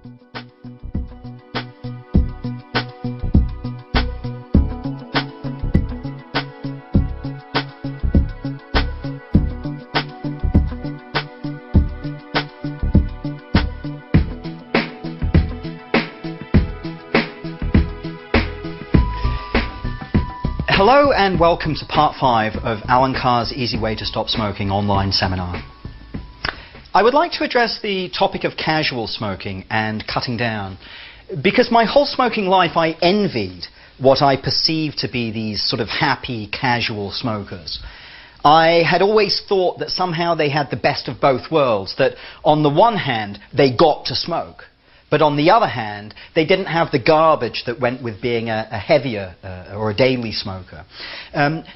Hello and welcome to part 5 of Alan Carr's Easy Way to Stop Smoking online seminar. I would like to address the topic of casual smoking and cutting down, because my whole smoking life I envied what I perceived to be these sort of happy casual smokers. I had always thought that somehow they had the best of both worlds, that on the one hand they got to smoke, but on the other hand, they didn't have the garbage that went with being a heavier or a daily smoker.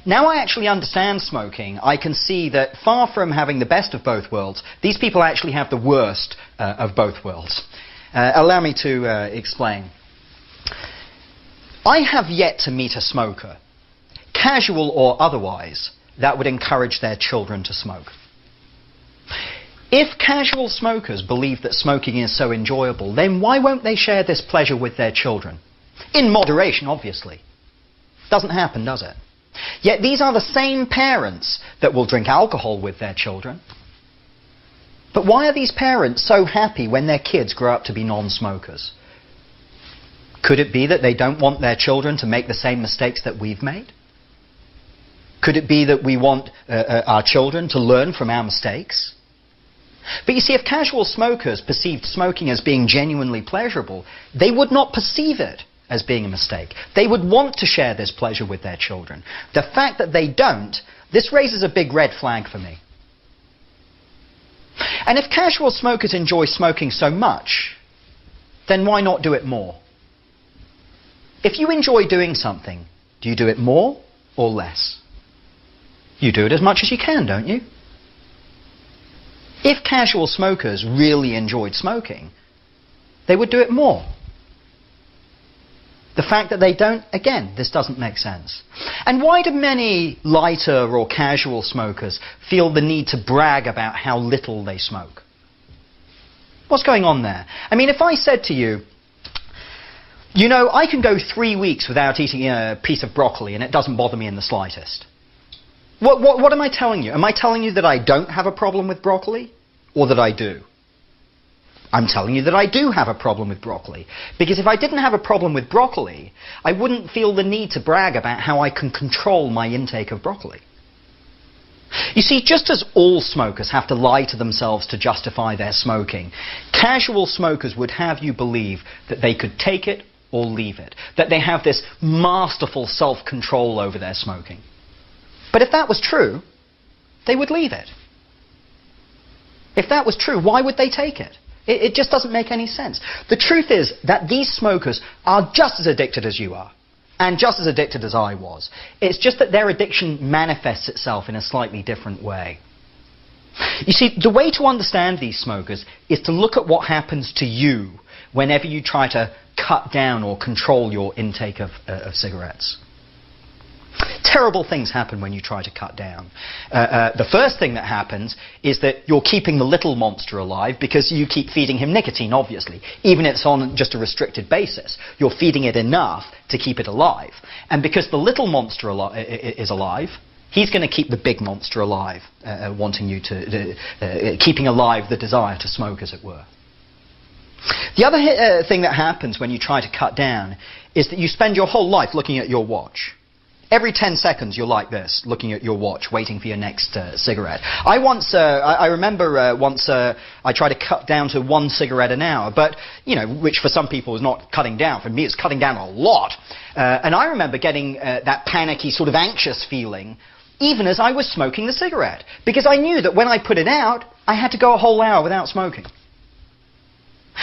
Now I actually understand smoking. I can see that far from having the best of both worlds, these people actually have the worst of both worlds. Allow me to explain. I have yet to meet a smoker, casual or otherwise, that would encourage their children to smoke. If casual smokers believe that smoking is so enjoyable, then why won't they share this pleasure with their children? In moderation, obviously. Doesn't happen, does it? Yet these are the same parents that will drink alcohol with their children. But why are these parents so happy when their kids grow up to be non-smokers? Could it be that they don't want their children to make the same mistakes that we've made? Could it be that we want our children to learn from our mistakes? But you see, if casual smokers perceived smoking as being genuinely pleasurable, they would not perceive it as being a mistake. They would want to share this pleasure with their children. The fact that they don't, this raises a big red flag for me. And if casual smokers enjoy smoking so much, then why not do it more? If you enjoy doing something, do you do it more or less? You do it as much as you can, don't you? If casual smokers really enjoyed smoking, they would do it more. The fact that they don't, again, this doesn't make sense. And why do many lighter or casual smokers feel the need to brag about how little they smoke? What's going on there? I mean, if I said to you, you know, I can go 3 weeks without eating a piece of broccoli and it doesn't bother me in the slightest. What am I telling you? Am I telling you that I don't have a problem with broccoli, or that I do? I'm telling you that I do have a problem with broccoli. Because if I didn't have a problem with broccoli, I wouldn't feel the need to brag about how I can control my intake of broccoli. You see, just as all smokers have to lie to themselves to justify their smoking, casual smokers would have you believe that they could take it or leave it, that they have this masterful self-control over their smoking. But if that was true, they would leave it. If that was true, why would they take it? It just doesn't make any sense. The truth is that these smokers are just as addicted as you are, and just as addicted as I was. It's just that their addiction manifests itself in a slightly different way. You see, the way to understand these smokers is to look at what happens to you whenever you try to cut down or control your intake of cigarettes. Terrible things happen when you try to cut down. The first thing that happens is that you're keeping the little monster alive because you keep feeding him nicotine, obviously. Even if it's on just a restricted basis, you're feeding it enough to keep it alive. And because the little monster is alive, he's going to keep the big monster alive, wanting you to, keeping alive the desire to smoke, as it were. The other thing that happens when you try to cut down is that you spend your whole life looking at your watch. Every 10 seconds you're like this, looking at your watch, waiting for your next cigarette. I remember once I tried to cut down to 1 cigarette an hour, but, you know, which for some people is not cutting down. For me, it's cutting down a lot. And I remember getting that panicky, sort of anxious feeling, even as I was smoking the cigarette. Because I knew that when I put it out, I had to go a whole hour without smoking.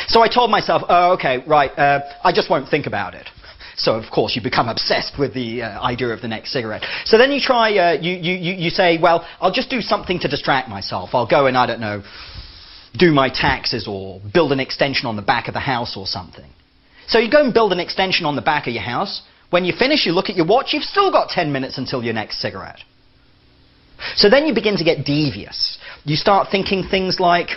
So I told myself, oh, okay, right, I just won't think about it. So, of course, you become obsessed with the idea of the next cigarette. So then you try, you say, well, I'll just do something to distract myself. I'll go and, I don't know, do my taxes or build an extension on the back of the house or something. So you go and build an extension on the back of your house. When you finish, you look at your watch, you've still got 10 minutes until your next cigarette. So then you begin to get devious. You start thinking things like,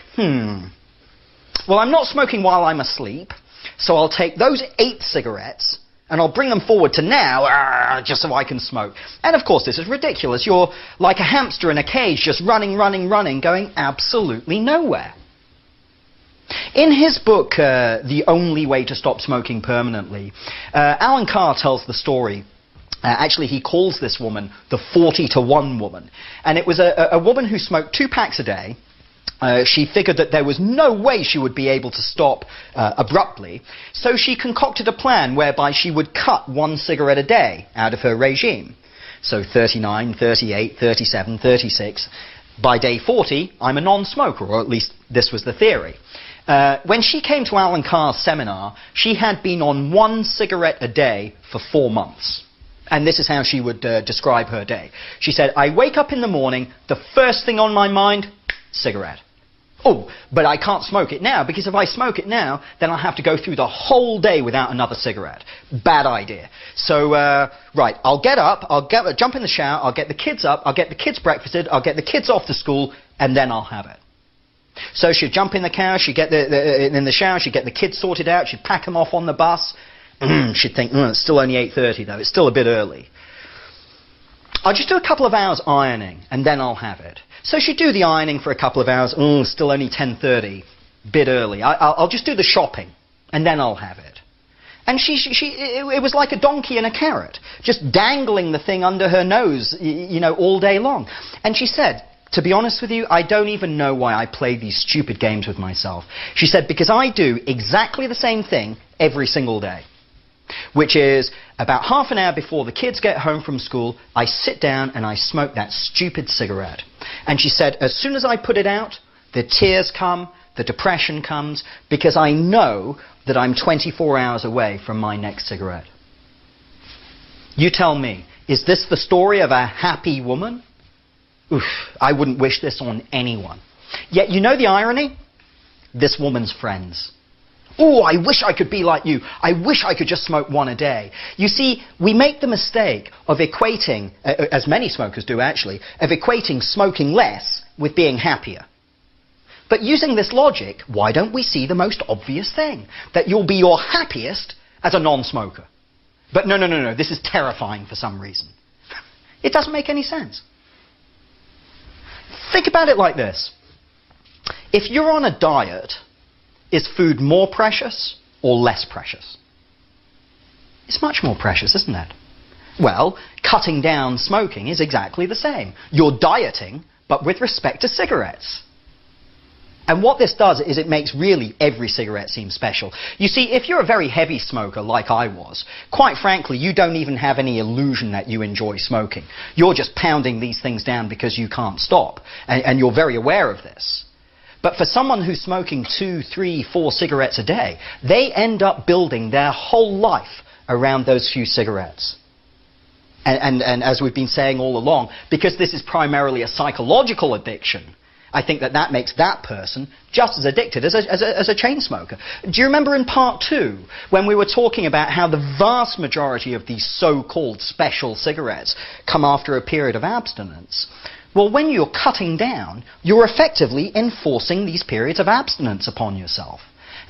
well, I'm not smoking while I'm asleep, so I'll take those 8 cigarettes and I'll bring them forward to now, just so I can smoke. And of course, this is ridiculous. You're like a hamster in a cage, just running, going absolutely nowhere. In his book, The Only Way to Stop Smoking Permanently, Alan Carr tells the story. Actually, he calls this woman the 40-to-1 woman. And it was a woman who smoked 2 packs a day. She figured that there was no way she would be able to stop abruptly, so she concocted a plan whereby she would cut 1 cigarette a day out of her regime. So 39, 38, 37, 36. By day 40, I'm a non-smoker, or at least this was the theory. When she came to Alan Carr's seminar, she had been on 1 cigarette a day for 4 months. And this is how she would describe her day. She said, I wake up in the morning, the first thing on my mind, cigarette. Oh, but I can't smoke it now, because if I smoke it now, then I'll have to go through the whole day without another cigarette. Bad idea. So, right, I'll get up, jump in the shower, I'll get the kids up, I'll get the kids breakfasted, I'll get the kids off to school, and then I'll have it. So she'd jump in the car, she'd get in the shower, she'd get the kids sorted out, she'd pack them off on the bus. She'd think, it's still only 8:30 though, it's still a bit early. I'll just do a couple of hours ironing, and then I'll have it. So she'd do the ironing for a couple of hours, still only 10:30, bit early. I'll just do the shopping, and then I'll have it. And it was like a donkey and a carrot, just dangling the thing under her nose, all day long. And she said, to be honest with you, I don't even know why I play these stupid games with myself. She said, because I do exactly the same thing every single day. Which is, about half an hour before the kids get home from school, I sit down and I smoke that stupid cigarette. And she said, as soon as I put it out, the tears come, the depression comes, because I know that I'm 24 hours away from my next cigarette. You tell me, is this the story of a happy woman? Oof, I wouldn't wish this on anyone. Yet, you know the irony? This woman's friends. Oh, I wish I could be like you. I wish I could just smoke 1 a day. You see, we make the mistake of equating, as many smokers do actually, of equating smoking less with being happier. But using this logic, why don't we see the most obvious thing? That you'll be your happiest as a non-smoker. But no, this is terrifying for some reason. It doesn't make any sense. Think about it like this. If you're on a diet, is food more precious or less precious? It's much more precious, isn't it? Well, cutting down smoking is exactly the same. You're dieting, but with respect to cigarettes. And what this does is it makes really every cigarette seem special. You see, if you're a very heavy smoker like I was, quite frankly, you don't even have any illusion that you enjoy smoking. You're just pounding these things down because you can't stop. And you're very aware of this. But for someone who's smoking 2, 3, 4 cigarettes a day, they end up building their whole life around those few cigarettes. And as we've been saying all along, because this is primarily a psychological addiction, I think that makes that person just as addicted as a chain smoker. Do you remember in part 2, when we were talking about how the vast majority of these so-called special cigarettes come after a period of abstinence? Well, when you're cutting down, you're effectively enforcing these periods of abstinence upon yourself.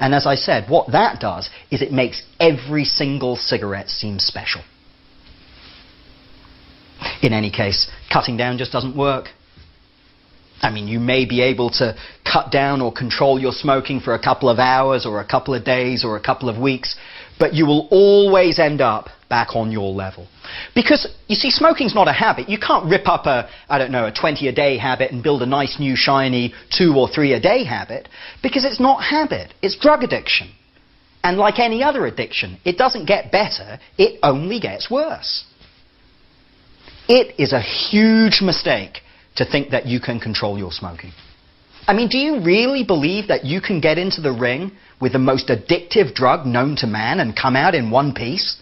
And as I said, what that does is it makes every single cigarette seem special. In any case, cutting down just doesn't work. I mean, you may be able to cut down or control your smoking for a couple of hours or a couple of days or a couple of weeks, but you will always end up back on your level. Because, you see, smoking's not a habit. You can't rip up a 20-a-day habit and build a nice new shiny 2 or 3-a-day habit, because it's not habit, it's drug addiction. And like any other addiction, it doesn't get better, it only gets worse. It is a huge mistake to think that you can control your smoking. I mean, do you really believe that you can get into the ring with the most addictive drug known to man and come out in one piece?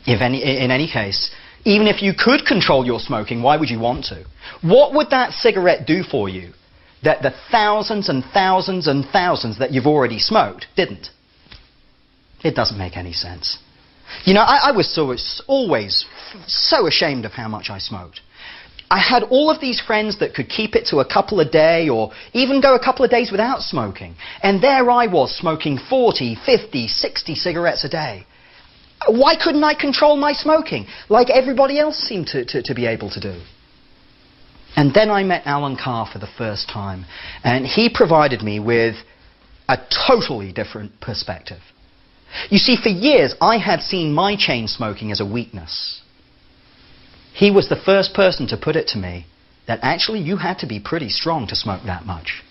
In any case, even if you could control your smoking, why would you want to? What would that cigarette do for you that the thousands and thousands and thousands that you've already smoked didn't? It doesn't make any sense. You know, I was always so ashamed of how much I smoked. I had all of these friends that could keep it to a couple a day or even go a couple of days without smoking. And there I was smoking 40, 50, 60 cigarettes a day. Why couldn't I control my smoking like everybody else seemed to be able to do? And then I met Alan Carr for the first time, and he provided me with a totally different perspective. You see, for years I had seen my chain smoking as a weakness. He was the first person to put it to me that actually you had to be pretty strong to smoke that much.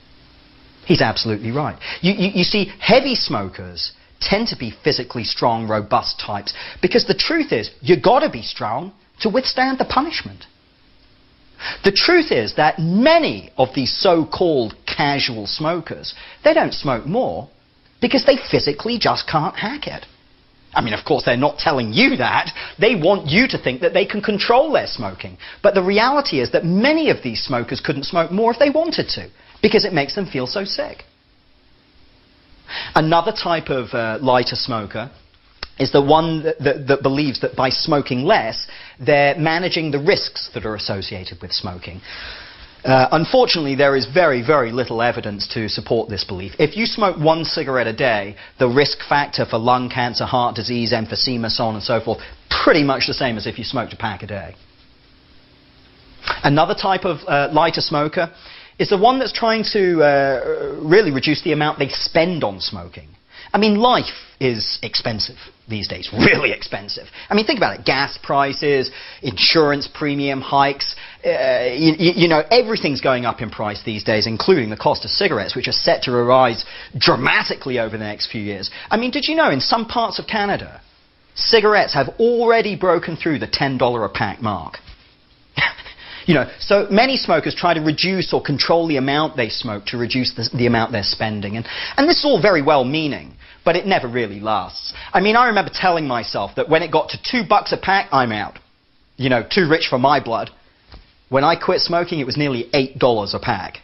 He's absolutely right. You see, heavy smokers tend to be physically strong, robust types, because the truth is, you've got to be strong to withstand the punishment. The truth is that many of these so-called casual smokers, they don't smoke more because they physically just can't hack it. I mean, of course, they're not telling you that. They want you to think that they can control their smoking. But the reality is that many of these smokers couldn't smoke more if they wanted to, because it makes them feel so sick. Another type of lighter smoker is the one that believes that by smoking less, they're managing the risks that are associated with smoking. Unfortunately, there is very, very little evidence to support this belief. If you smoke 1 cigarette a day, the risk factor for lung cancer, heart disease, emphysema, so on and so forth, pretty much the same as if you smoked a pack a day. Another type of lighter smoker is the one that's trying to really reduce the amount they spend on smoking. I mean, life is expensive these days, really expensive. I mean, think about it. Gas prices, insurance premium hikes, you know, everything's going up in price these days, including the cost of cigarettes, which are set to rise dramatically over the next few years. I mean, did you know in some parts of Canada, cigarettes have already broken through the $10 a pack mark? You know, so many smokers try to reduce or control the amount they smoke to reduce the amount they're spending. And this is all very well-meaning, but it never really lasts. I mean, I remember telling myself that when it got to $2 a pack, I'm out. You know, too rich for my blood. When I quit smoking, it was nearly $8 a pack.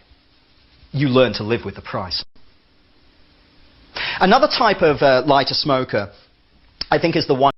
You learn to live with the price. Another type of lighter smoker, I think, is the one